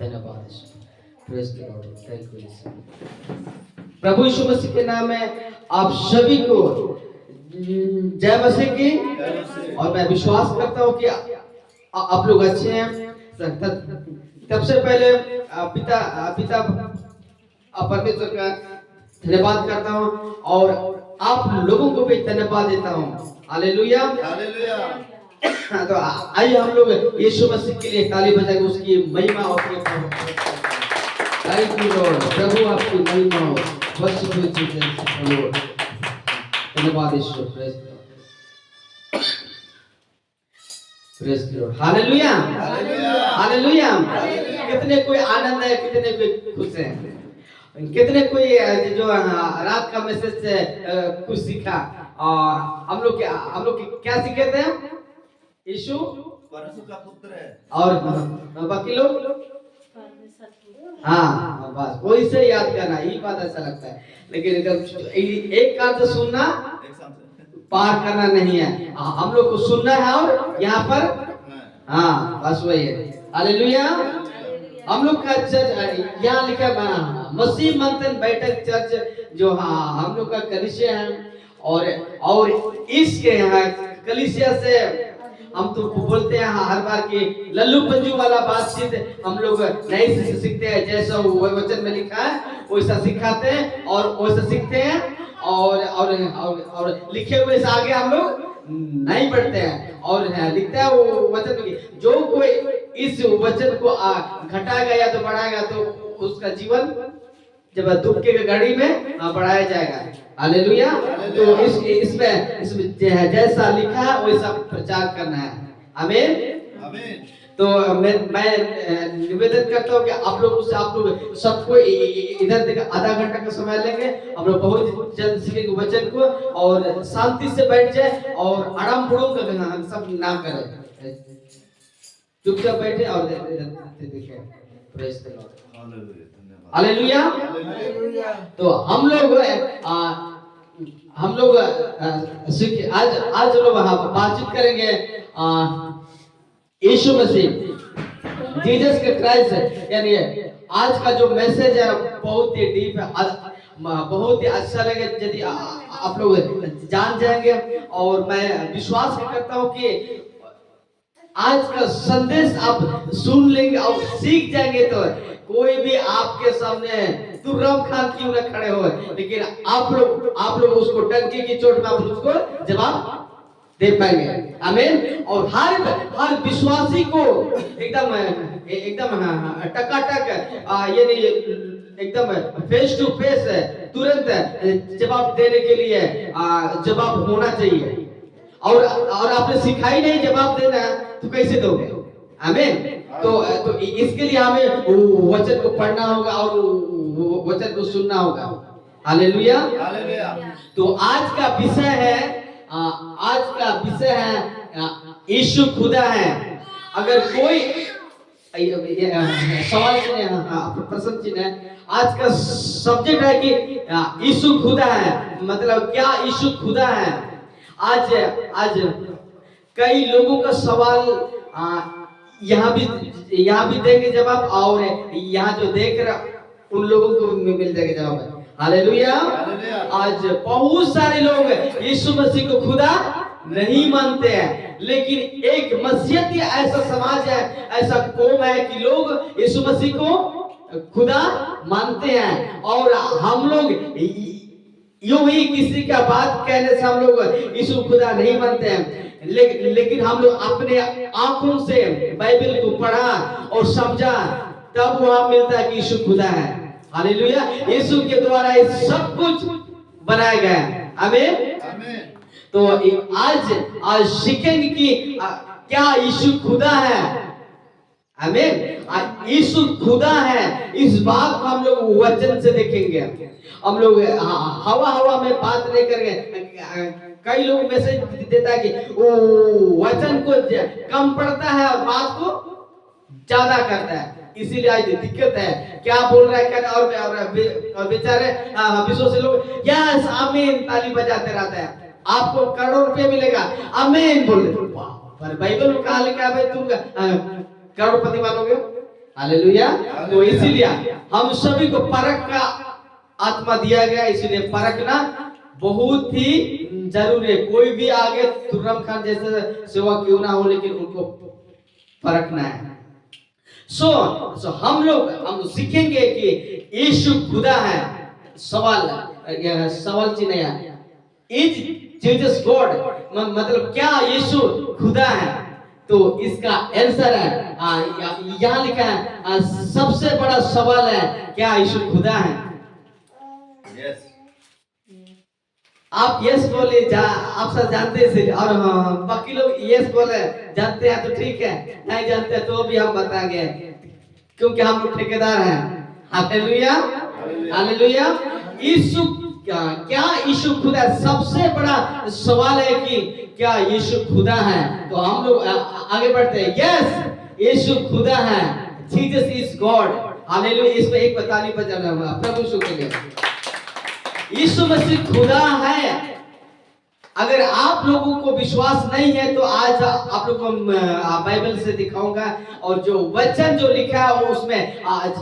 धन्यवाद Yeshu. Praise the Lord, thank you Yeshu. प्रभु यीशु मसीह के नाम में आप सभी को जय मसीह की। और मैं विश्वास करता हूँ कि आप लोग अच्छे हैं। तब से पहले पिता परमेश्वर का धन्यवाद करता हूँ और आप लोगों को भी धन्यवाद देता हूँ। Hallelujah, hallelujah. तो आइए हम लोग यीशु मसीह के लिए ताली बजाएंगे, उसकी महिमा और थैंक यू लॉर्ड। प्रभु आपकी महिमा हो, वर्शिप यू जीसस लॉर्ड। धन्यवाद Yeshu. Praise Lord, hallelujah, hallelujah. कितने कोई आनंद है, कितने कोई खुश है, कितने कोई जो रात का मैसेज से कुछ सीखा। और हम लोग क्या सीखे थे? यीशु परमेश्वर का पुत्र है। और बाकी लोग हाँ बस वही से याद करना, यही बात अच्छा लगता है। लेकिन एक कान से सुनना पार करना नहीं है, हम लोग को सुनना है और यहाँ पर हाँ बस वही है। हालेलुया। हम लोग का चर्च यहाँ लिखा मसीह मंथन बैठक चर्च जो हम लोग का कलीसिया है। और इसके यहाँ कलीसिया से हम तो बोलते हैं हर बार की लल्लू पंजू वाला बातचीत हम लोग नहीं सीखते हैं। जैसा वचन में लिखा है वैसा सिखाते हैं और वैसा सीखते हैं और लिखे हुए से आगे हम लोग नहीं बढ़ते हैं। और लिखता है वो वचन में जो कोई इस वचन को घटाएगा या तो बढ़ाएगा तो उसका जीवन जब दुख के घड़ी में बढ़ाया जाएगा। हालेलुया। तो इसमें जैसा लिखा है वैसा प्रचार करना है। आमीन, आमीन। तो मैं निवेदन करता हूँ कि आप लोग सबको इधर देखा आधा घंटा का समय लेंगे। हम लोग बहुत जल्द सीखेंगे वचन को और शांति से बैठ जाए और आराम बुड़ों का सब ना करें, चुपचाप बैठे और देखें। Praise the Lord, hallelujah. तो हम लोग आज लोग बातचीत करेंगे यीशु मसीह जीसस के क्राइस्ट। यानी आज का जो मैसेज है बहुत ही डीप है, बहुत ही अच्छा लगे यदि आप लोग जान जाएंगे। और मैं विश्वास करता हूँ कि आज का संदेश आप सुन लेंगे और सीख जाएंगे तो कोई भी आपके सामने तुर्रम खान क्यों न खड़े हो, लेकिन आप लोग उसको डंके की चोट में उसको जवाब दे पाएंगे। आमीन। और हर विश्वासी को एकदम टकाटक यानी एकदम फेस टू फेस तुरंत जवाब देने के लिए जवाब होना चाहिए। और आपने सिखाई नहीं जवाब देना तो कैसे दोगे? आमीन। तो इसके लिए हमें वचन को पढ़ना होगा और वचन को सुनना होगा। Hallelujah, hallelujah. तो आज का विषय है यीशु खुदा है। अगर कोई सवाल प्रश्न चिन्ह है, आज का सब्जेक्ट है कि यीशु खुदा है, मतलब क्या यीशु खुदा है। आज कई लोगों का सवाल यहाँ भी देंगे जवाब और यहाँ जो देख रहे उन लोगों को मिल जाएगा जवाब। हालेलुया। आज बहुत सारे लोग यीशु मसीह को खुदा नहीं मानते हैं, लेकिन एक मसीहत ऐसा समाज है, ऐसा कौम है कि लोग यीशु मसीह को खुदा मानते हैं। और हम लोग यूं ही किसी का बात कहने से हम लोग यीशु खुदा नहीं मानते हैं, लेकिन हम लोग अपने आंखों से बाइबल को पढ़ा और समझा तब वहां मिलता है कि यीशु खुदा है। हालेलुया। यीशु के द्वारा ये सब कुछ बनाया गया है। आमीन, आमीन। तो आज सीखेंगे कि क्या यीशु खुदा है। आमीन। यीशु खुदा है, इस बात को हम लोग वचन से देखेंगे। हम लोग हवा में बात नहीं करेंगे। कई लोग मैसेज देता है कि वचन को कम पढ़ता है और बात को ज्यादा करता है, इसीलिए आज दिक्कत है। क्या बोल रहा है क्या और बेचारे विश्वासी लोग यस आमीन ताली बजाते रहते हैं। आपको करोड़ों रुपए मिलेगा, आमीन बोल। पर बाइबल में कहा लिखा है तुम करोड़पति बनोगे? हालेलुया। तो इसीलिए हम सभी को परख का आत्मा दिया गया, इसलिए परखना बहुत ही जरूरी है। कोई भी आगे तुर्रम खान जैसे सेवा क्यों ना हो, लेकिन उनको परखना है। सो हम सीखेंगे कि यीशु खुदा है। सवाल चिन्ह है, इज जीसस गॉड, मतलब क्या यीशु खुदा है? तो इसका आंसर है यहाँ लिखा है, सबसे बड़ा सवाल है क्या यीशु खुदा है? यस। आप यस बोले आप सब जानते हैं, और बाकी लोग यस बोले जानते हैं तो ठीक है, नहीं जानते तो भी हम बताएंगे, क्योंकि हम लोग ठेकेदार हैं। Hallelujah, hallelujah. यीशु क्या यीशु खुदा? सबसे बड़ा सवाल है कि क्या यीशु खुदा है? तो हम लोग आगे बढ़ते हैं। यस, यीशु खुदा है। Jesus is God. हालेलुया। इसमें एक ताली बजाना होगा। प्रभु शुक्रिया। यीशु मसीह खुदा है। अगर आप लोगों को विश्वास नहीं है तो आज आप लोग को बाइबल से दिखाऊंगा, और जो वचन जो लिखा है वो उसमें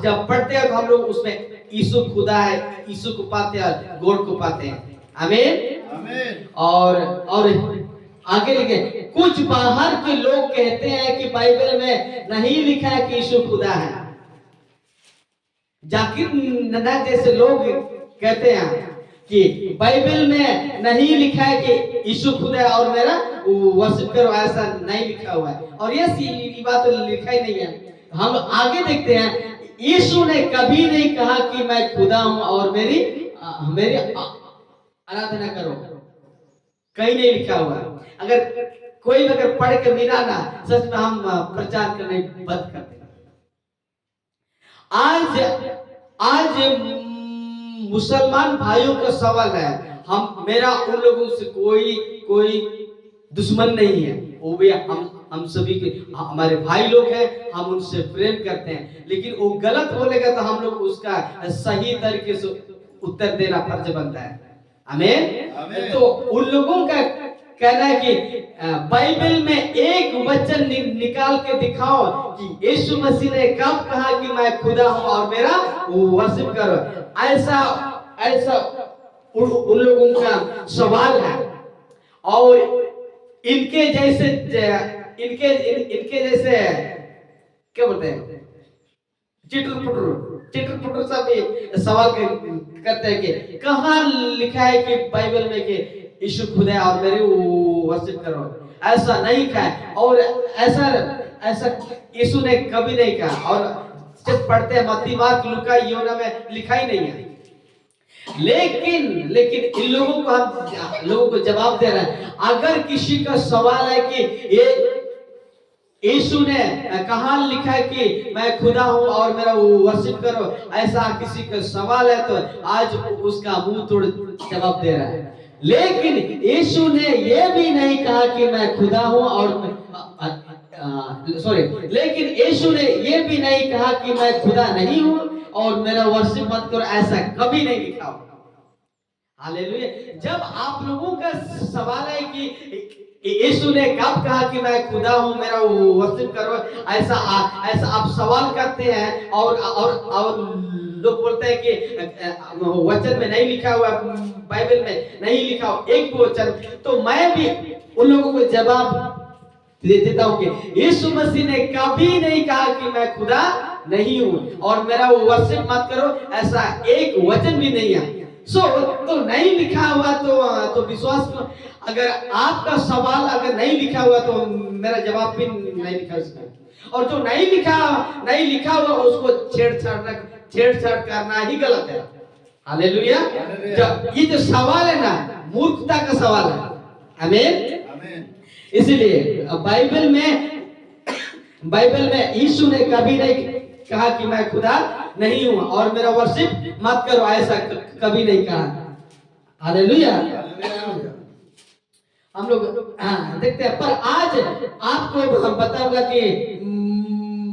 जब पढ़ते हैं तो हम लोग उसमें यीशु खुदा है, यीशु को पाते हैं, गॉड को पाते हैं। आमीन, आमीन। और आगे लिखे, कुछ बाहर के लोग कहते हैं कि बाइबल में नहीं लिखा है कि यीशु खुदा है। जाकिर नायक जैसे लोग कहते हैं कि बाइबल में नहीं लिखा है कि यीशु खुदा है और मेरा वर्शिप करो, ऐसा नहीं लिखा हुआ है। और ये बात तो लिखा ही नहीं है। हम आगे देखते हैं, यीशु ने कभी नहीं कहा कि मैं खुदा हूं और मेरी आराधना करो, कहीं नहीं लिखा हुआ। अगर कोई अगर पढ़ के मिला ना, सच में हम प्रचार करने बंद कर देंगे। आज मुसलमान भाइयों का सवाल है, मेरा उन लोगों से कोई दुश्मन नहीं है, वो भी हम सभी के हमारे भाई लोग हैं, हम उनसे प्रेम करते हैं। लेकिन वो गलत बोलेगा तो हम लोग उसका सही तरीके से उत्तर देना फर्ज बनता है। आमीन। तो उन लोगों का कहना है कि बाइबल में एक वचन निकाल के दिखाओ कि यीशु मसीह ने कब कहा कि मैं खुदा हूं और मेरा वर्शिप करो। ऐसा उन लोगों का सवाल है। और इनके जैसे क्या बोलते हैं, चिटर पुटर सब भी सवाल करते हैं कि कहाँ लिखा है कि बाइबल में कि यीशु खुदा है और मेरी वर्शिप करो। ऐसा नहीं कहा है, और ऐसा यीशु ने कभी नहीं कहा। और जब पढ़ते हैं मत्ती, मार्क, लूका, यूहन्ना में लिखा ही नहीं है। लेकिन इन लोगों को हम लोगों को जवाब दे रहे हैं। अगर किसी का सवाल है कि ये यीशु ने कहाँ लिखा है कि मैं खुदा हूँ और मेरा वर्शिप करो, ऐसा किसी का सवाल है तो आज उसका मुंह तोड़ जवाब दे रहा है। लेकिन यीशु ने ये भी नहीं कहा कि मैं खुदा हूँ और लेकिन यीशु ने ये भी नहीं कहा कि मैं खुदा नहीं हूँ और मेरा वर्शिप मत करो, ऐसा कभी नहीं लिखा हो। हालेलुया। जब आप लोगों का सवाल है कि यीशु ने कब कहा कि मैं खुदा हूं, मेरा वर्शिप करो, ऐसा आप सवाल करते हैं, और लोग बोलते हैं कि वचन में नहीं लिखा हुआ, बाइबल में नहीं लिखा हुआ एक वचन, तो मैं भी उन लोगों को जवाब दे देता हूं कि यीशु मसीह ने कभी नहीं कहा कि मैं खुदा नहीं हूं और मेरा वर्शिप मत करो, ऐसा एक वचन भी नहीं है। तो नहीं लिखा हुआ तो विश्वास करो। अगर आपका सवाल अगर नहीं लिखा हुआ तो मेरा जवाब भी नहीं लिखा उसका। और जो नहीं लिखा हुआ उसको छेड़छाड़ करना ही गलत है। हालेलुया। ये जो सवाल है ना, मूर्खता का सवाल है। आमीन। इसलिए बाइबल में यीशु ने कभी नहीं कहा कि मैं खुदा नहीं हूं और मेरा वर्शिप मत करो, ऐसा कभी नहीं कहा। हालेलुया। हम लोग देखते हैं, पर आज आपको हम बताऊंगा कि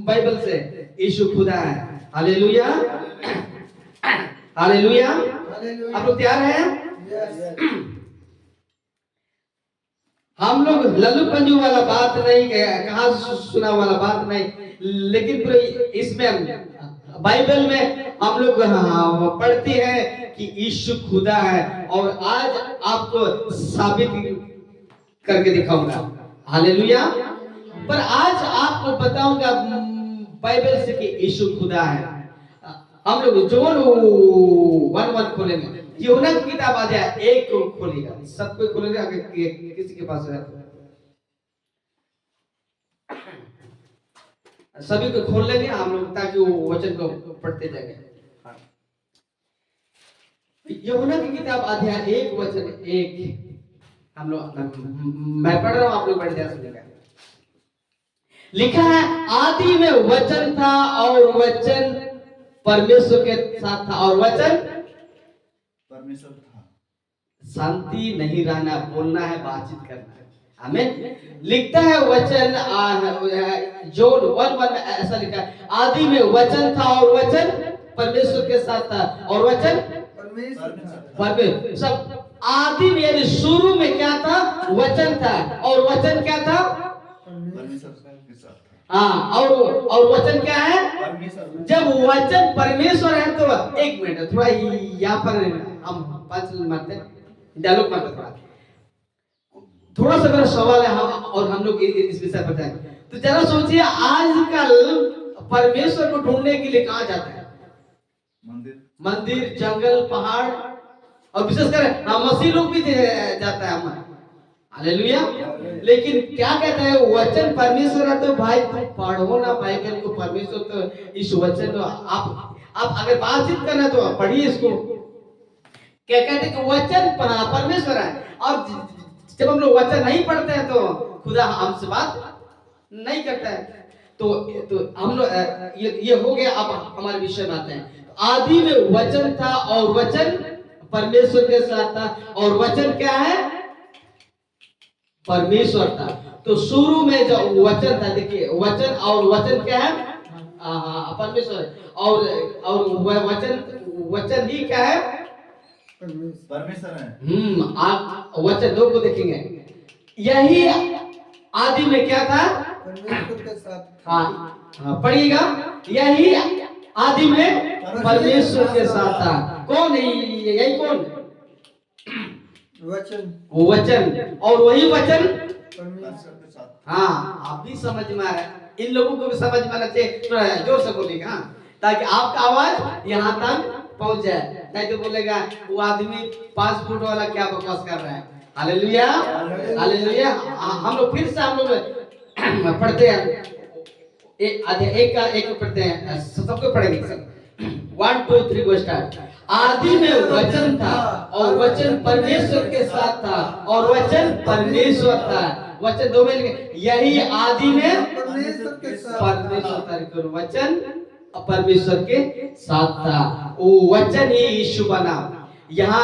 बाइबल से यीशु खुदा है। Hallelujah, hallelujah. आप लोग तैयार हैं? हम लोग लल्लू पंजू वाला बात नहीं, कहा सुना वाला बात नहीं, लेकिन पूरे इसमें बाइबल में हम लोग पढ़ते हैं कि यीशु खुदा है, और आज आपको साबित करके दिखाऊंगा। हालेलुया। पर आज आपको बताऊंगा बाइबल से कि यीशु खुदा है। हम लोग जोन 1:1 खोलेंगे, यूहन्ना की किताब अध्याय 1 को खोलेगा, सबको खोलेगा, अगर किसी के पास है सभी को खोल लेंगे हम लोग, ताकि वो वचन को पढ़ते जाएंगे। यूहन्ना की किताब अध्याय 1 वचन 1 हम लोग, मैं पढ़ रहा हूं, आप लोग पढ़ ध्यान सुनिएगा। लिखा है, आदि में वचन था और वचन परमेश्वर के साथ था और वचन परमेश्वर था। शांति नहीं रहना, बोलना है, बातचीत करना है। आमीन। लिखता है वचन, जोन 1:1 में ऐसा लिखा है, आदि में वचन था और वचन परमेश्वर के साथ था और वचन परमेश्वर। सब आदि में यानी शुरू में क्या था? वचन था, और वचन क्या था? परमेश्वर के साथ था। हाँ, और वचन क्या है? परमेश्वर। जब वचन परमेश्वर है तो एक मिनट थोड़ा यहाँ पर हम 5 मिनट मारते डायलॉग मारते, थोड़ा सा मेरा सवाल है, और हम लोग इस विषय पर जाएंगे। तो जरा सोचिए, आजकल परमेश्वर को ढूंढने के लिए कहाँ जाता है? मंदिर, जंगल, पहाड़, और विशेषकर मसीह लोग भी जाता है हमारे। हालेलुया। लेकिन क्या कहता है? वचन परमेश्वर है, तो भाई तुम पढ़ो ना बाइबल को। परमेश्वर तो इस वचन तो आप अगर बातचीत करना तो पढ़िए इसको। क्या कहते हैं कि वचन परमेश्वर है, और जब हम लोग वचन नहीं पढ़ते हैं तो खुदा हमसे बात नहीं करता है। तो हम लोग ये हो गया। अब हमारे विषय में आते हैं। आदि में वचन था और वचन परमेश्वर के साथ था, और वचन क्या है? परमेश्वर था। तो शुरू में जो वचन था, देखिए वचन और वचन क्या है? परमेश्वर। और वचन ही क्या है? परमेश्वर है। आप वचन 2 को देखेंगे, यही आदि में क्या था? परमेश्वर के साथ। हाँ, पढ़िएगा, यही आदि में परमेश्वर के साथ था। कौन है यही? कौन? वचन। वो वचन, और वही वचन परमेश्वर के साथ। हाँ, आप भी समझ में आ रहा है, इन लोगों को भी समझ में आना चाहिए। थोड़ा जोर से बोलिएगा, ताकि आपका आवाज यहाँ तक पहुंच जाए। नहीं तो बोलेगा वो आदमी 5 फुट वाला क्या बकवास कर रहा है। Hallelujah, hallelujah. हम लोग फिर से हम लोग पढ़ते हैं, एक पढ़ते हैं, सबको पढ़ेंगे सब। 1 2 3 गो स्टार्ट। आदि में वचन था और वचन परमेश्वर के साथ था और वचन परमेश्वर था। वचन 2 में लिखे, यही आदि में परमेश्वर के साथ। परमेश्वर, वचन परमेश्वर के साथ था, वो वचन ही यीशु बना। यहाँ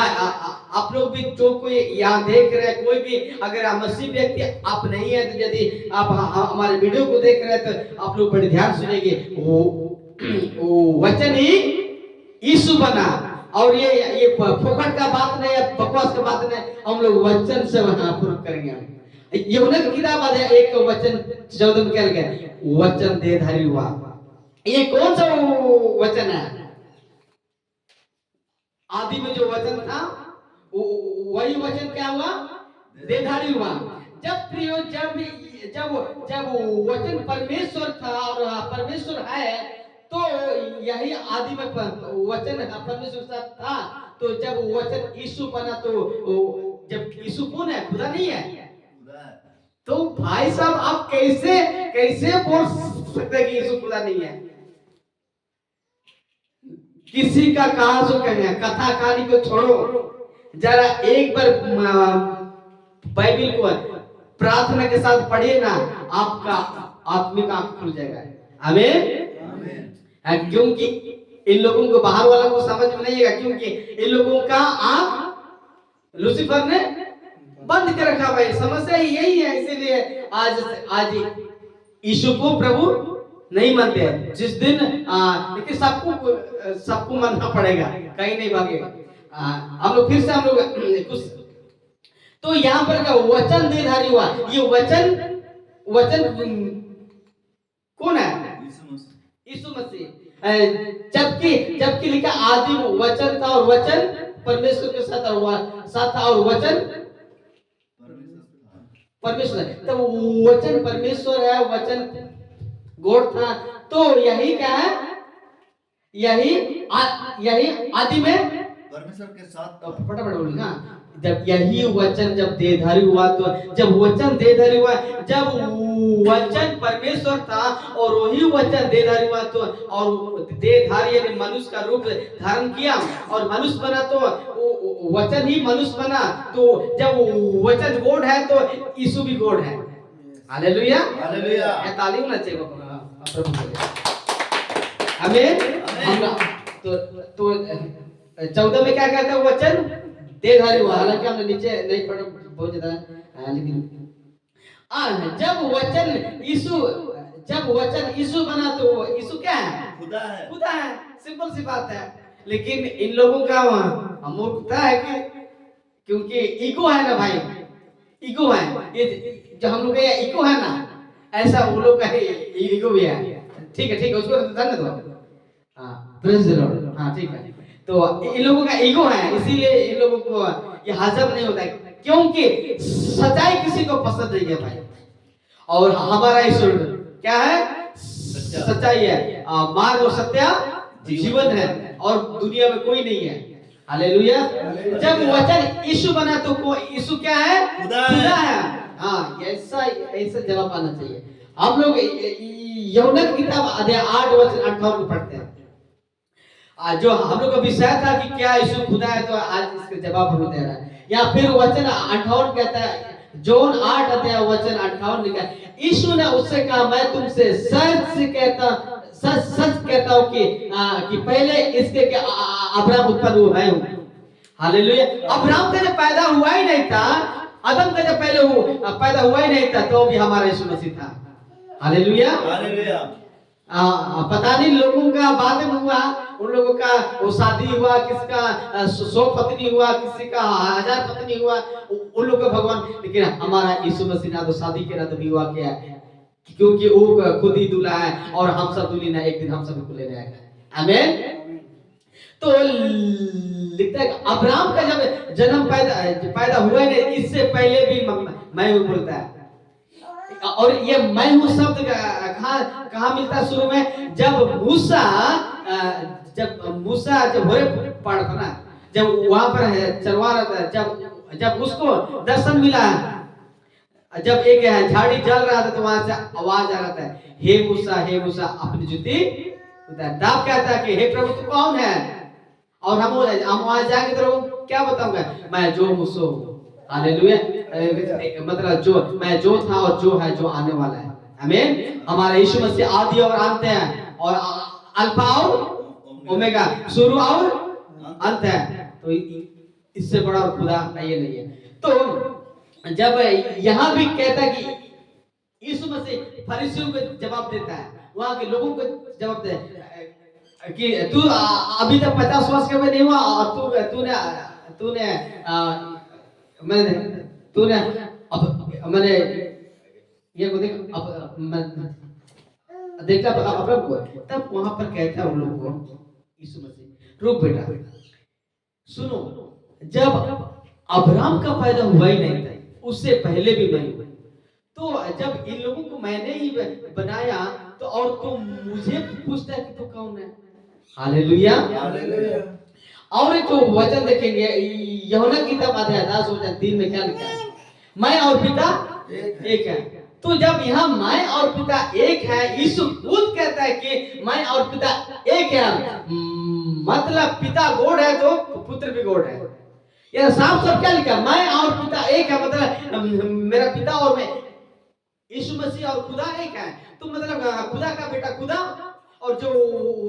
आप लोग भी जो कोई यहाँ देख रहे हैं, कोई भी अगर आप मसीह व्यक्ति आप नहीं है, तो यदि आप हमारे वीडियो को देख रहे हैं तो आप लोग बड़े ध्यान सुनेंगे। वो वचन ही यीशु बना, और ये फोकट का बात नहीं है, बकवास का बात नहीं। हम लोग वचन से वहां प्रूव करेंगे। यूहन्ना की किताब अध्याय 1 वचन 14 में क्या लिखा है? वचन देहधारी हुआ। ये कौन सा वचन है? आदि में जो वचन था वही वचन क्या हुआ? देहधारी हुआ। जब वचन परमेश्वर था और परमेश्वर है, तो यही आदि में वचन परमेश्वर साथ था। तो जब वचन यीशु बना, तो जब यीशु कौन है? खुदा नहीं है? तो भाई साहब आप कैसे बोल सकते हैं कि यीशु खुदा नहीं है? किसी का कहा सो कहें, कथा कहानी को छोड़ो, जरा एक बार बाइबल को प्रार्थना के साथ पढ़िए ना, आपका आत्मिक आंख खुल जाएगा। आमीन। क्योंकि इन लोगों को, बाहर वालों को समझ में नहीं आएगा, क्योंकि इन लोगों का आंख लूसीफर ने बंद कर रखा। भाई समस्या यही है, इसीलिए आज यीशु को प्रभु नहीं मानते हैं। जिस दिन लेकिन सबको मानना पड़ेगा, कहीं नहीं भागेगा। हम लोग फिर से हम लोग कुछ, तो यहाँ पर क्या वचन देहधारी हुआ? ये वचन कौन है? यीशु मसीह। जबकि जबकि लिखा आदि में वचन था और वचन परमेश्वर के साथ था और वचन परमेश्वर है। तब वचन परमेश्वर है, वचन गॉड था। तो यही क्या है, यही आदि में परमेश्वर के साथ फटाफट बोलिए। हाँ, जब यही वचन जब देहधारी हुआ, तो जब वचन देहधारी हुआ, जब वचन परमेश्वर था और वही वचन देहधारी हुआ, तो और देहधारी यानी मनुष्य का रूप धारण किया और मनुष्य बना, तो वचन ही मनुष्य बना। तो जब वचन गॉड है तो यीशु भी गॉड है। Hallelujah, hallelujah. ताली होना चाहिए प्रभु के लिए। आमीन। तो 14 में क्या कहता है, वचन देहधारी हुआ। हालांकि हमने नीचे नहीं पढ़ा बहुत ज्यादा, लेकिन जब वचन यीशु बना, तो यीशु क्या है, खुदा है, खुदा है। सिंपल सी बात है। लेकिन इन लोगों का मूर्खता है कि क्योंकि ईगो है ना भाई, ईगो है। ये जो हम लोग का ईगो है ना, ऐसा वो लोग का ईगो भी है। ठीक है, उसको धन्यवाद दो। हाँ, प्रेज द लॉर्ड। हाँ, ठीक है। तो इन लोगों का ईगो है, इसीलिए इन लोगों को ये हजम नहीं होता है, क्योंकि सच्चाई किसी को पसंद नहीं है भाई। और हमारा ईश्वर क्या है, सच्चाई है। मार्ग और सत्य जीवन है, और दुनिया में कोई नहीं है। हालेलुया। जब वचन यीशु बना, तो यीशु क्या है, खुदा है। हाँ, ऐसा जवाब आना चाहिए। हम लोग यूहन्ना की किताब अध्याय 8 वचन 58 को पढ़ते हैं। जो हम लोग का विषय था कि क्या यीशु खुदा है, तो आज इसका जवाब हमें दे रहा है। या फिर वचन 58 कहता है, जॉन 8 अध्याय वचन 58 लिखा है, यीशु ने उससे कहा, मैं तुमसे सच कहता हूँ कि पहले इसके कि अब्राहम उत्पन्न हुआ मैं हूँ। हालेलुया। अब्राहम का जब पैदा हुआ ही नहीं था, आदम का जब पहले पैदा हुआ ही नहीं था, तो भी हमारा यीशु मसीह था। Hallelujah, hallelujah. पता नहीं लोगों का बाद में हुआ, उन लोगों का वो शादी हुआ, किसका 100 पत्नी हुआ, किसी का 1000 पत्नी हुआ, उन लोगों का भगवान। लेकिन हमारा यीशु मसीह ना तो शादी के ना तो विवाह किया, क्योंकि वो खुद ही दूल्हा है और हम सब दुल्हन है। एक दिन हम सब को लेने आएगा। आमीन। तो लिखता है अब्राहम का जब जन्म पैदा हुआ नहीं, इससे पहले भी मैं हूं बोलता है। और ये मैं हूं शब्द कहाँ मिलता है शुरू में, जब मूसा जब होरे पहाड़ पर ना, जब वहां पर चलवा रहा था, जब उसको दर्शन मिला, जब एक झाड़ी जल रहा था, तो वहां से आवाज आ रहा था, हे मूसा अपनी जूती उतार। दाब कहता है कि हे प्रभु तू कौन है, और हम वहां जाएंगे तो क्या बताऊंगा, मैं जो हूं सो। हालेलुया। मतलब जो मैं जो था और जो है जो आने वाला है। आमीन। हमारा यीशु मसीह आदि और अंत है, और अल्फा और ओमेगा, शुरू और अंत है। तो इससे बड़ा और खुदा ये नहीं है। तो जब यहाँ भी कहता है कि यीशु मसीह फरीसियों को जवाब देता है, वहां के लोगों को जवाब देता है कि तू अभी तक 50 वर्ष के नहीं हुआ, और तूने मैंने ये को देख देखा अपना को। तब वहां पर कहता है उन लोगों को यीशु मसीह, रुक बेटा सुनो, जब अब्राहम का पैदा हुआ ही नहीं था, उससे पहले भी मैं हूं। तो जब इन लोगों को मैंने ही बनाया, तो और तुम मुझे पूछता है कि तू कौन है। Hallelujah, hallelujah. और एक तो वचन देखेंगे यूहन्ना की किताब अध्याय 10 वचन 3 में क्या लिखा है, मैं और पिता एक है। तो जब यहाँ मैं और पिता एक है, यीशु खुद कहता है कि मैं और पिता एक है, मतलब पिता गॉड है तो पुत्र भी गॉड है। यह साफ साफ क्या लिखा, मैं और पिता एक है, मतलब मेरा पिता और मैं, यीशु मसीह और खुदा एक है। तो मतलब खुदा का बेटा खुदा, और जो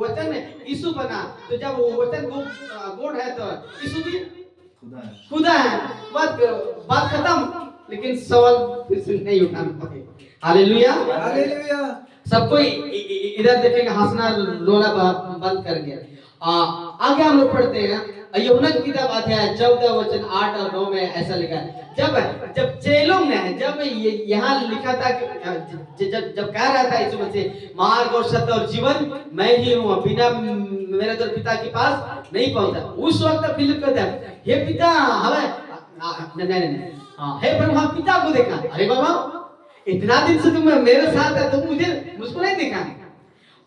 वचन यीशु बना, तो जब वो वचन गॉड है तो यीशु भी खुदा है। बात खत्म। लेकिन सवाल फिर से नहीं उठाना पड़ेगा। Hallelujah, hallelujah. सबको इधर देखेंगे, हंसना रोना बंद कर गया। आगे हम लोग पढ़ते हैं यूहन्ना की किताब अध्याय 14 वचन 8 और 9 में ऐसा लिखा है, जब चेलों ने जब यहाँ लिखा था कि जब कह रहा था यीशु मसीह मार्ग और सत्य और जीवन मैं ही हूँ, बिना मेरे तो पिता के पास नहीं पहुंचा। उस वक्त फिलिप कहता है, हे पिता हमें नहीं हाँ, हे प्रभु हम पिता को देखा। अरे बाबा इतना दिन से तुम मेरे साथ है, तुम मुझको नहीं देखा।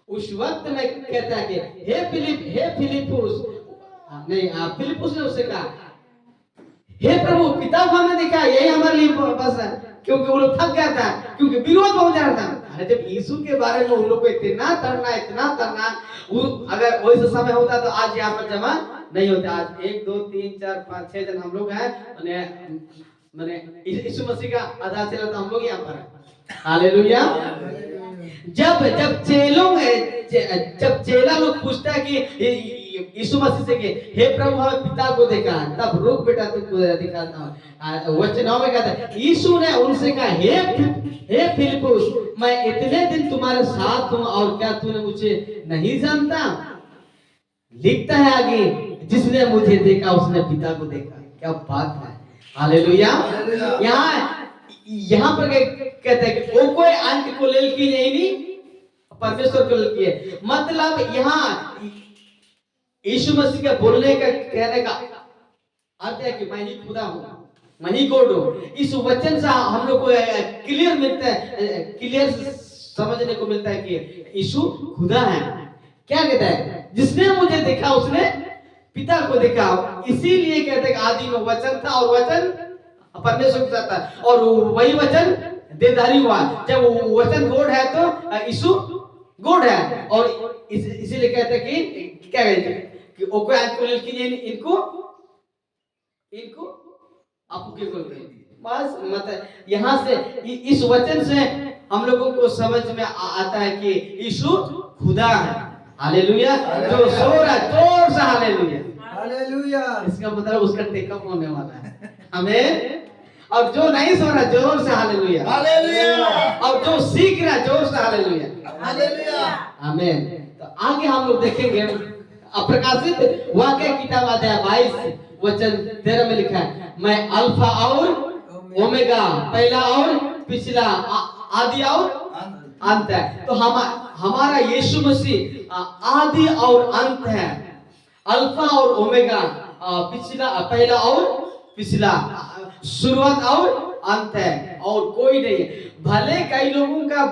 उस वक्त में कहता है कि हे फिलिपुस नहीं फिलिपुस ने उससे कहा, हे प्रभु पिता को हमने देखा, यही हमारे लिए बस है। क्योंकि वो लोग थक गया था, क्योंकि विरोध बहुत ज्यादा था। अरे जब यीशु के बारे में उन लोग को इतना तरना अगर वैसा समय होता तो आज यहाँ पर जमा नहीं होता। आज 1 2 3 4 5 6 जन हम लोग हैं, मैंने यीशु मसीह का आधा चला तो हम लोग यहाँ पर हैं। हालेलुया। जब चेला लोग पूछता है कि यीशु मसीह से कि हे प्रभु हमें पिता को देखा, तब रुक बेटा तुमको दिखाता हूं। वचन 9 में कहता है, यीशु ने उनसे कहा, हे फिलिपुस मैं इतने दिन तुम्हारे साथ हूं और क्या तूने मुझे नहीं जानता? लिखता है आगे, जिसने मुझे देखा उसने पिता को देखा। क्या बात है। हालेलुया। यहाँ पर कहते हैं कि वो कोई अंक को लेल की नहीं परमेश्वर को लेल की है। मतलब यहाँ यीशु मसीह के बोलने का कहने का अर्थ है कि मैं ही खुदा हूँ, मैं ही गॉड हूँ। इस वचन से हम लोग को क्लियर मिलता है, क्लियर समझने को मिलता है कि यीशु खुदा है। क्या कहता है, जिसने मुझे देखा उसने पिता को देखा। इसीलिए कहते हैं आदि में वचन था और वचन परमेश्वर के साथ था और वही वचन देहधारी हुआ। जब वचन गॉड है तो यीशु गॉड है। और इसीलिए कहते हैं कि क्या कहते हैं कि ओ कोई आदमी की इनको आपको क्या बोलते हैं। बस मतलब यहाँ से इस वचन से हम लोगों को समझ में आता है कि यीशु खुदा है। हालेलुया। जो सो रहा है जोर से हालेलुया। हालेलुया। इसका मतलब उसका टेकअप होने वाला है। हमें और जो नहीं सो रहा जोर से हालेलुया। हालेलुया। और जो सीख रहा जोर से हालेलुया। हालेलुया। आमीन। तो आगे हम लोग देखेंगे प्रकाशित वाक्य किताब अध्याय 22 वचन 13 में लिखा है, मैं अल्फा और ओमेगा, पहला और पिछला, आदि और अंत है। तो हमारा यीशु मसीह आदि और अंत है, अल्फा और ओमेगा, पिछला पहला और पिछला, शुरुआत और अंत है और कोई नहीं है। भले कई लोगों का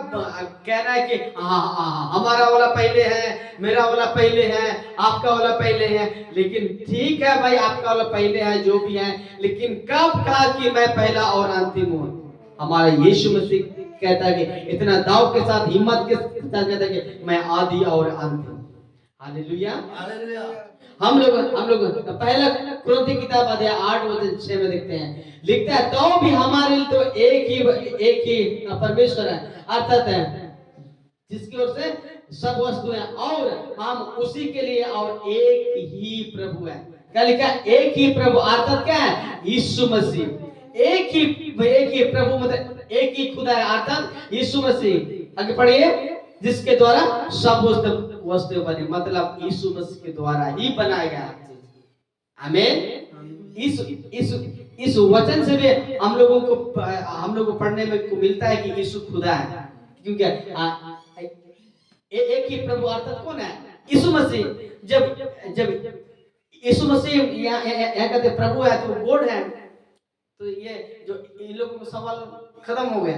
कहना है कि हमारा वाला पहले है, मेरा वाला पहले है, आपका वाला पहले है। लेकिन ठीक है भाई, आपका वाला पहले है जो भी है, लेकिन कब कहा कि मैं पहला और अंतिम हूँ? हमारा यीशु मसीह कहता है कि इतना दाव के साथ, हिम्मत के साथ कहता है कि मैं आदि और अंत हूँ। हालेलुया। हम लोग पहला कुरिन्थी किताब अध्याय 8 वचन 6 में देखते हैं, लिखता है तो भी हमारे लिए तो एक ही परमेश्वर है, अर्थात है जिसकी ओर से सब वस्तुएं और हम उसी के लिए, और एक ही प्रभु है। क्या लिखा? एक ही प्रभु, अर्थात क्या है? यीशु मसीह। एक ही प्रभु मतलब एक ही खुदा है, अर्थात यीशु मसीह। आगे पढ़िए, जिसके द्वारा सब वस्तु बनी, मतलब यीशु मसीह के द्वारा ही बनाया गया। आमीन। इस वचन से भी हम लोगों को पढ़ने में को मिलता है कि यीशु खुदा है। क्योंकि एक ही प्रभु अर्थात कौन है? यीशु मसीह। जब यीशु मसीह यहाँ कहते प्रभु है तो गॉड है, तो ये जो इन लोगों को सवाल खत्म हो गया।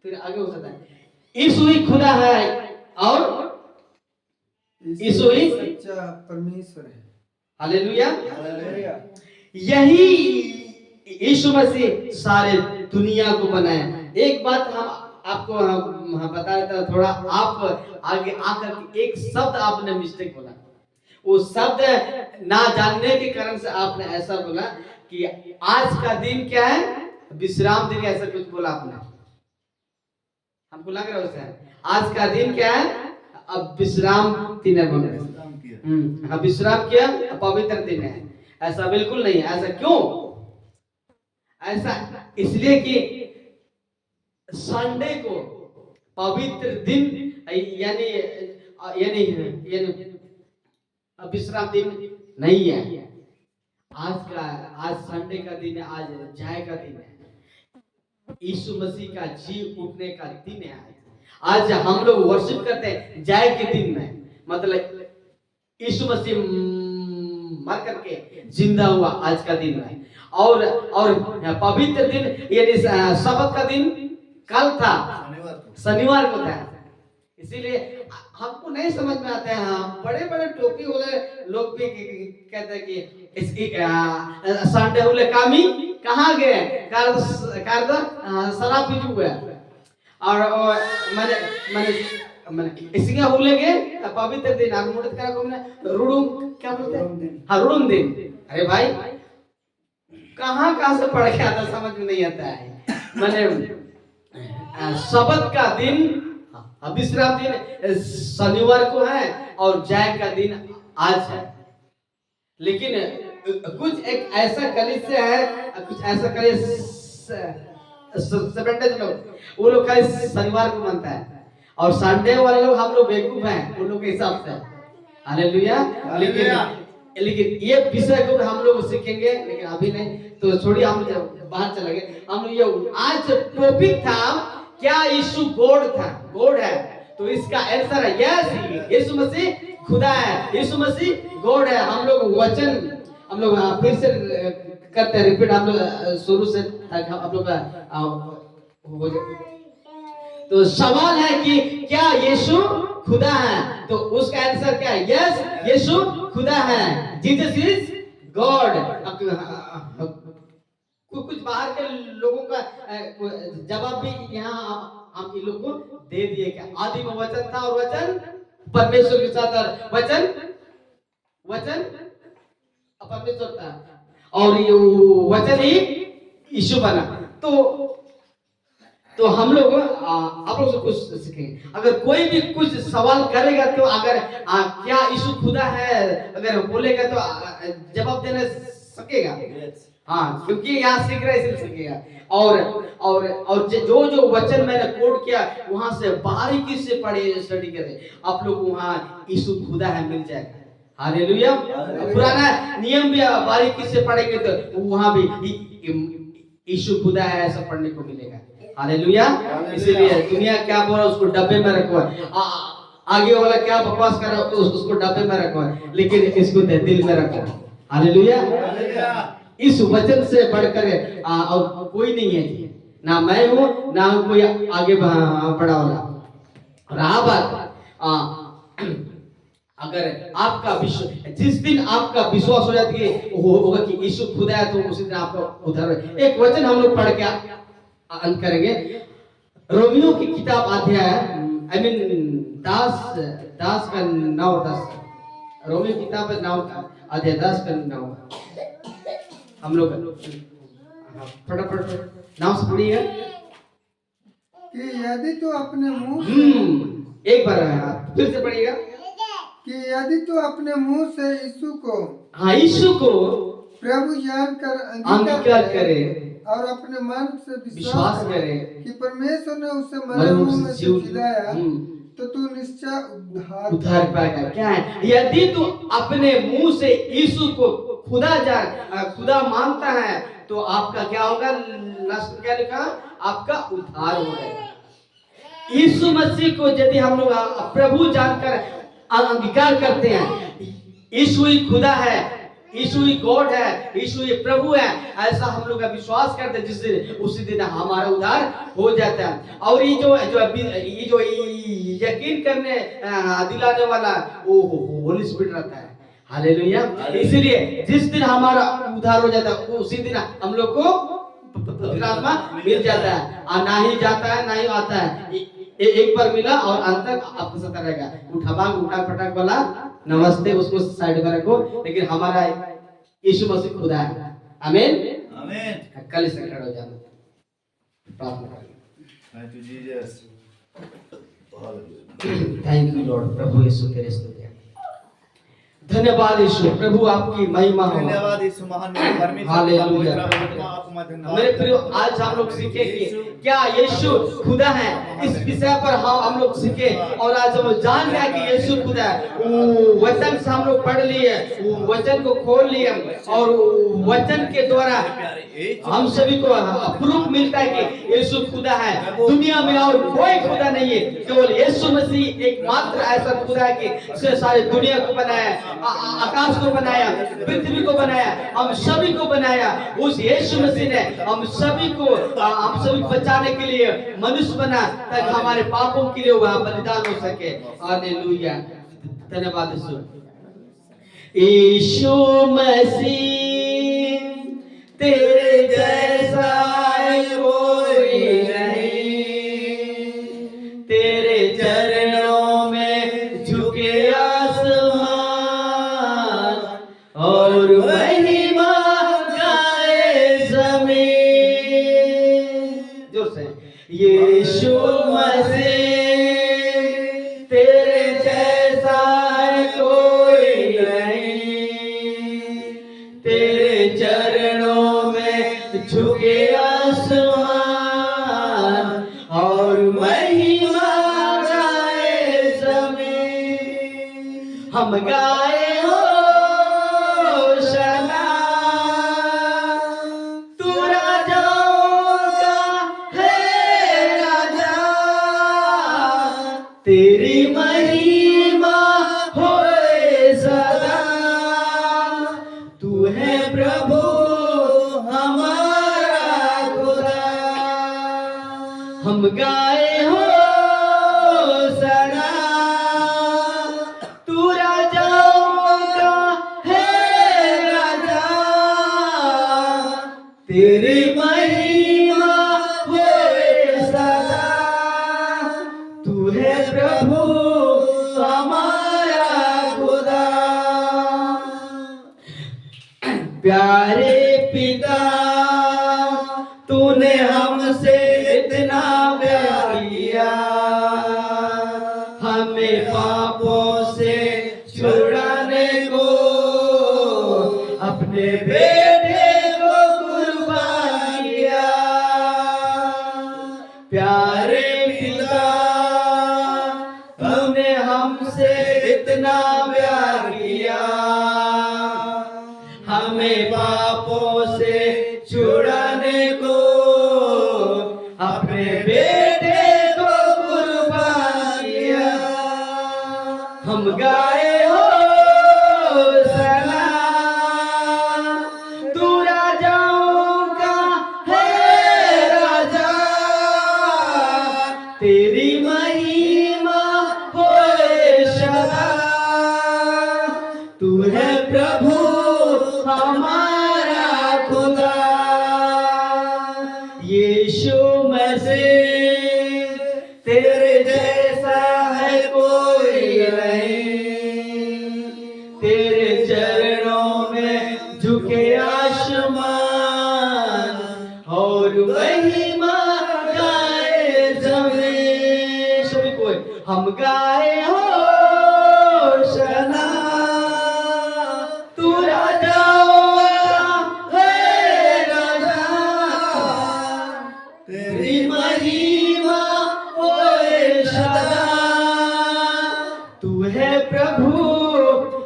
फिर आगे हो सकता है यीशु ही खुदा है और यीशु ही सच्चा परमेश्वर है। हालेलुया। हालेलुया। यही यीशु मसीह सारे दुनिया को बनाया। एक बात हम आपको बता देता हूं, थोड़ा आप आगे आकर एक शब्द आपने मिस्टेक बोला। वो शब्द ना जानने के कारण से आपने ऐसा बोला कि आज का दिन क्या है? विश्राम दिन, ऐसा कुछ बोला आपने। हमको लग रहा है उससे आज का दिन क्या है? अब विश्राम दिन है बोल रहे। हाँ, विश्राम किया, पवित्र दिन है। ऐसा बिल्कुल नहीं है। ऐसा क्यों? ऐसा इसलिए कि संडे को पवित्र दिन यानी विश्राम दिन नहीं है। आज संडे का दिन है, आज जय का दिन है, यीशु मसीह का जी उठने का दिन है। आज हम लोग वर्शिप करते हैं जय के दिन में, मतलब यीशु मसीह मर करके जिंदा हुआ आज का दिन है। और पवित्र दिन यानी शब्द का दिन कल था, शनिवार को था। इसीलिए हमको नहीं समझ में आता है, हाँ बड़े बड़े टोपी वाले लोग भी कहते हैं कि संडे हुए कामी कहाँ गए, शराब पी हुए और मैंने इसिंगा हुले गए पवित्र दिन और मुड़त करा को मैंने रुडुम क्या बोलते हैं, हाँ रुडुम दिन। अरे भाई कहाँ से पढ़ के आता, समझ में नहीं आता है। मैंने शब्द का दिन विश्राम दिन शनिवार को है और जय का दिन आज है। लेकिन कुछ एक ऐसा कलीसिया है, कुछ ऐसा कलीसिया लोग वो लोग का शनिवार को मनता है और संडे वाले लोग हम लोग बेवकूफ हैं उन लोग के हिसाब से। हालेलुया। लेकिन ये विषय को हम लोग सीखेंगे, लेकिन अभी नहीं, तो छोड़िए, हम बाहर चले गए। हम ये आज टॉपिक था क्या यीशु गॉड था, गॉड है, तो इसका आंसर है यस, यीशु मसीह खुदा है, यीशु मसीह गॉड है। हम लोग वचन हम लोग फिर से करते हैं, रिपीट हम लोग शुरू से हम लोग तो सवाल है कि क्या यीशु खुदा है, तो उसका आंसर क्या है, यस यीशु खुदा है, जीसस इज गॉड। कुछ बाहर के लोगों का जवाब भी यहाँ हम इन लोग को दे दिए, क्या आदि में वचन था और वचन परमेश्वर के साथ, और वचन परमेश्वर था और ये वचन ही यीशु बना। तो हम लोग आप लोग से कुछ सीखेंगे। अगर कोई भी कुछ सवाल करेगा तो अगर क्या यीशु खुदा है अगर बोलेगा तो जवाब देने सकेगा, हाँ, क्योंकि यहाँ सीख रहा है इसलिए सीखेगा। और जो वचन मैंने कोट किया वहां से बारीकी से पढ़े, स्टडी करें, आप लोग वहाँ यीशु खुदा है मिल जाएगा। हालेलुया। पुराना नियम भी बारीकी से पढ़ेंगे तो वहां भी यीशु खुदा है ऐसा पढ़ने को मिलेगा। हालेलुया। इसीलिए दुनिया क्या बोल रहा है उसको डब्बे में रखो, आगे वाला क्या बकवास कर रहा है उसको डब्बे में रखो, लेकिन इसको दिल में रखो। हालेलुया। इस वचन से बढ़कर और कोई नहीं है, ना मैं हूँ ना कोई आगे बढ़ा वाला। रहा बात अगर आपका जिस दिन आपका विश्वास हो जाता है होगा कि यीशु खुदा है, तो उसी दिन आपका उद्धार हो। एक वचन हम लोग पढ़ के अंत करेंगे। रोमियो की किताब अध्याय दास का 9-10, रोमियो की किताब 9 अध्याय 10 का 9 हम लोग फटाफट नाम से पढ़िएगा कि यदि तो अपने मुंह एक बार फिर से पढ़िएगा कि यदि तो अपने मुंह से यीशु को, हाँ, यीशु को प्रभु जानकर अंगीकार करे और अपने मन से विश्वास करे कि परमेश्वर ने उसे मरे हुओं में से जिलाया, तो तू निश्चय उद्धार पाएगा। क्या है, यदि तू अपने मुंह से यीशु को खुदा मानता है तो आपका क्या होगा, क्या लिखा, आपका उद्धार हो जाएगा। यीशु मसीह को यदि हम लोग प्रभु जानकर अंगीकार करते हैं, यीशु ही खुदा है, यीशु ही गॉड है, यीशु ही प्रभु है, ऐसा हम लोग का विश्वास करते हैं, जिस दिन उसी दिन हमारा उद्धार हो जाता है। और ये जो यकीन करने दिलाने वाला वो होली स्पिरिट रहता है। हालेलुया। इसलिए जिस दिन हमारा उद्धार हो जाता है उसी दिन हम लोग को पवित्र आत्मा मिल जाता है, और ना ही जाता है ना ही आता है, एक बार मिला और अंत तक आपके साथ रहेगा। उठा पटाक वाला नमस्ते उसको साइड में रखो, लेकिन हमारा यीशु मसीह खुदा है। आमीन आमीन। कल से खड़े हो जाओ, प्रार्थना करें। Thank you Jesus, thank you Lord. प्रभु यीशु तेरे स्तुति, धन्यवाद यीशु, प्रभु आपकी महिमा हो। धन्यवाद यीशु, महान परमेश्वर। हालेलुया। आप मत मेरे प्रिय, आज हम लोग सीखे कि क्या यीशु खुदा है, इस विषय पर हम लोग सीखे और आज हम जान गए कि यीशु खुदा है। वो वचन से हम लोग पढ़ लिए, वो वचन को खोल लिए और वचन के द्वारा हम सभी को प्रूफ मिलता है कि यीशु खुदा है। दुनिया में और कोई खुदा नहीं है, केवल यीशु मसीह एकमात्र ऐसा खुदा है कि उसने सारी दुनिया को बनाया, आकाश को बनाया, पृथ्वी को बनाया, हम सभी को बनाया। उस यीशु मसीह ने हम सभी को बचाने के लिए मनुष्य बना ताकि हमारे पापों के लिए वह बलिदान हो सके। हालेलुया, धन्यवाद यीशु मसीह, तेरे जैसा कोई नहीं, तेरे चरणों में झुके आसमान और महिमा गाए जमीन। जोर से, यीशु मसीह, तेरे जैसा कोई नहीं, तेरे चरणों में झुके आसमान और महिमा गाए जमीन। हम गाए होशाना, तू राजाओं का है राजा, तेरी महिमा होए सदा। तू है प्रभु हमारा खुदा। हम गाए होशाना, तू राजाओं का है राजा, तेरी महिमा होए सदा। तू है प्रभु हमारा खुदा। प्यारे पिता, तूने हमसे इतना प्यार किया, हमें पापों से छुड़ाने को अपने बेटे को कुर्बान किया। प्यारे पिता, तूने हमसे इतना प्यार किया, हमें पापों से छुड़ाने को अपने बेटे को कुर्बान किया। हम गाए होशाना, तू राजाओं का है राजा, तेरी महिमा होए सदा। तू है प्रभु हमारा खुदा। यीशु मसीह, तेरे जैसा है कोई नहीं, तेरे चरणों में झुके आसमान और महिमा गाए जमीन। सभी कोई हम गाए होशाना, तू राजाओं का है राजा, तेरी महिमा होए सदा। तू है प्रभु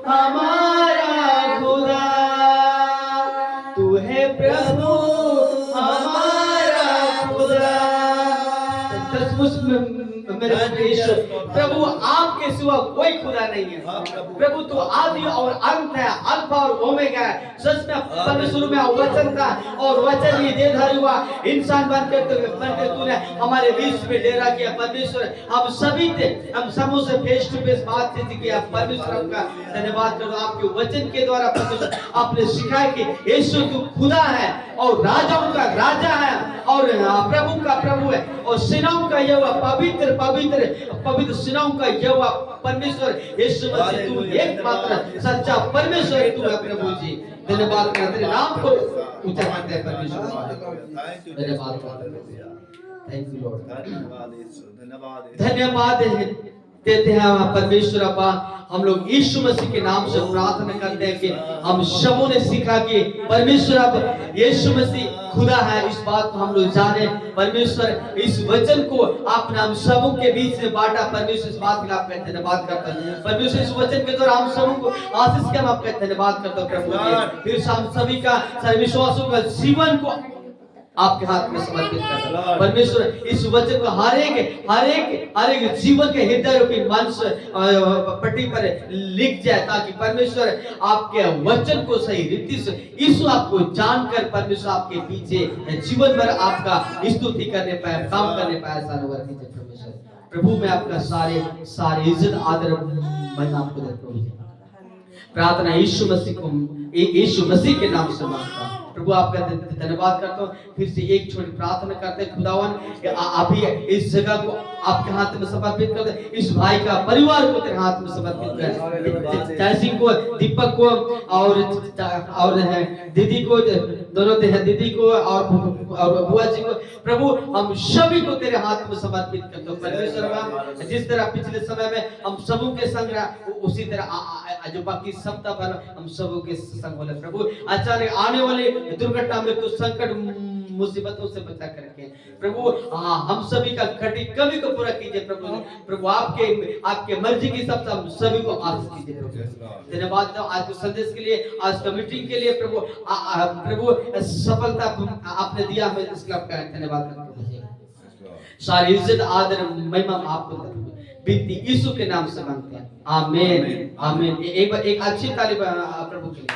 हमारा खुदा, तू है प्रभु हमारा खुदा। मेरे ईश्वर प्रभु, आपके सिवा कोई खुदा नहीं है। प्रभु तू आदि और अंत है, अल्फा और ओमेगा है। सच में परमेश्वर में वचन था और वचन ही देहधारी हुआ, इंसान बनकर तूने हमारे बीच में डेरा किया। परमेश्वर हम सभी थे, हम सबों से फेस टू फेस बातचीत किया। परमेश्वर आपका धन्यवाद करो, आपके वचन के द्वारा परमेश्वर आपने सिखाया कि यीशु तू खुदा है और राजाओं का राजा है और प्रभु का प्रभु है और सेनाओं का यहोवा, पवित्र पवित्र पवित्र सेनाओं का यहोवा परमेश्वर यीशु मसीह, तू एकमात्र सच्चा परमेश्वर तू है। प्रभु जी धन्यवाद करते, तेरे नाम को ऊंचा करते हैं परमेश्वर। धन्यवाद, थैंक यू लॉर्ड, धन्यवाद यीशु, धन्यवाद यीशु। धन्यवाद है देते हैं परमेश्वर अब्बा। हम लोग यीशु मसीह के नाम से प्रार्थना करते हैं कि हम सबों ने सीखा कि परमेश्वर अब यीशु मसीह खुदा है, इस बात को हम लोग जाने। परमेश्वर इस वचन को आपने हम सबों के बीच में बांटा। परमेश्वर इस बात के लिए आपका धन्यवाद करता है। परमेश्वर इस वचन के द्वारा हम सबों को आशीष के हम आपका धन्यवाद करता हूँ प्रभु जी। फिर हम सभी का सर्विश्वासों का जीवन को आपके हाथ में समर्पित करता हूं। परमेश्वर इस वचन को हर एक जीवन के हृदय रूपी मंच पट्टी पर लिख जाए, ताकि परमेश्वर आपके वचन को सही रीति से यीशु आपको जानकर परमेश्वर आपके पीछे जीवन भर आपका स्तुति करने पाए, काम करने पाए। सारे कीजिए परमेश्वर। प्रभु में आपका सारे इज्जत आदर महिमा आपको देता हूं। प्रार्थना यीशु मसीह के नाम से मांगता हूं। प्रभु आपका धन्यवाद करता हूँ। फिर से एक छोटी प्रार्थना करते हैं खुदावन, अभी इस जगह को आपके हाथ में समर्पित करते हैं। इस भाई का परिवार को तेरे हाथ में समर्पित कर, जयसिंह को, दीपक को और दीदी को, दोनों दीदी को और बुआ जी को, प्रभु हम सभी को तेरे हाथ में समर्पित करते हैं। परमेश्वर जिस तरह पिछले समय में हम सबों के संग रहा, उसी तरह जो बाकी सप्ताह भर हम सबों के संग बोले प्रभु। अचानक आने वाले दुर्घटना में तो संकट मुसीबतों से बचा करके प्रभु हम सभी का कमी को पूरा कीजिए प्रभु। आपके मर्जी के हिसाब से हम सभी को आशीष कीजिए प्रभु। धन्यवाद दो आज के संदेश के लिए, आज का मीटिंग के लिए प्रभु सफलता आपने दिया हमें, इसके लिए आपका धन्यवाद करते हैं। सारी इज्जत आदर महिमा आपको बिनती यीशु के नाम से मांगते हैं, आमीन आमीन। एक अच्छी तारीफ प्रभु के लिए।